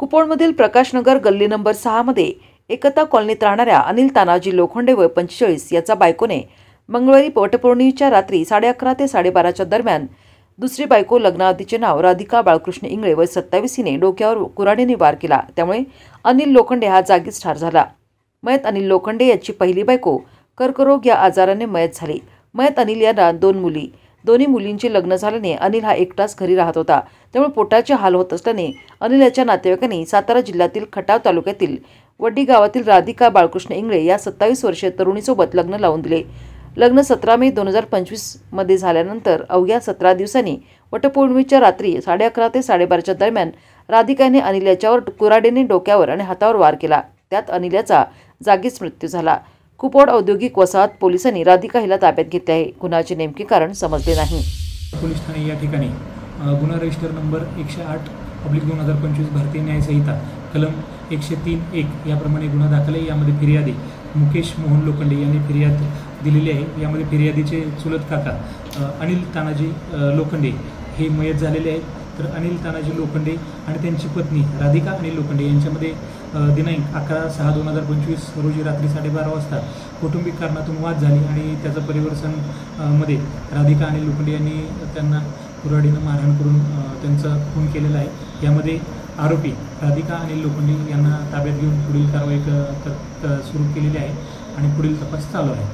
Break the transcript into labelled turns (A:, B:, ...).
A: कुपवाडमधील प्रकाशनगर गल्ली नंबर 6 मध्ये एकता कॉलनीत राहणाऱ्या अनिल तानाजी लोखंडे वय 45 याचा बायकोने मंगळवारी वटपौर्णिमेच्या रात्री 11:30 ते 12:30च्या दरम्यान दुसरी बायको लग्नाआधीचे नाव राधिका बाळकृष्ण इंगळे वय 27 हिने डोक्यावर कुऱ्हाडीने वार केला। त्यामुळे अनिल लोखंडे हा जागीच ठार झाला। मयत अनिल लोखंडे याची पहिली बायको कर्करोग या आजाराने मयत झाली। मयत अनिल यांना 2 मुली, दोन्ही मुलींचे लग्न झाल्याने अनिल हा एकटाच घरी राहत होता। त्यामुळे पोटाचे हाल होत असल्याने अनिल याच्या नातेवाईकांनी सातारा जिल्ह्यातील खटाव तालुक्यातील वड्डी गावातील राधिका बाळकृष्ण इंगळे या 27 वर्षीय तरुणीसोबत लग्न लावून दिले। लग्न 17 मे 2025 मध्ये झाल्यानंतर अवघ्या 17 दिवसांनी वटपौर्णिमेच्या रात्री 11:30 ते 12:30च्या दरम्यान राधिकाने अनिल याच्यावर कुऱ्हाडीने डोक्यावर आणि हातावर वार केला। त्यात अनिल याचा जागीच मृत्यू झाला। कुपवाड औद्योगिक वसाहत पोलिसांनी राधिका हिला ताब्यात घेतले आहे। गुन्ह्याचे नेमके कारण समजले नाही।
B: पोलीस ठाणे या ठिकाणी गुन्हा रजिस्टर नंबर 108/2025 भारतीय न्याय संहिता कलम 103(1) याप्रमाणे गुन्हा दाखल आहे। यामध्ये फिर्यादी मुकेश मोहन लोखंडे यांनी फिर्याद दिलेली आहे। यामध्ये फिर्यादीचे चुलत काका अनिल तानाजी लोखंडे हे मयत झालेले आहेत। तर अनिल तानाजी लोखंडे आणि त्यांची पत्नी राधिका अनिल लोखंडे यांच्यामध्ये दिनांक 11/6/2025 रोजी रात्री 12:30 वाजता कौटुंबिक कारणातून वाद झाली आणि त्याचं परिवर्तन मध्ये राधिका अनिल लोखंडे यांनी त्यांना कुऱ्हाडीनं मारहाण करून त्यांचा खून केलेला आहे। यामध्ये आरोपी राधिका अनिल लोखंडे यांना ताब्यात घेऊन पुढील कारवाई सुरू केलेली आहे आणि पुढील तपास चालू आहे।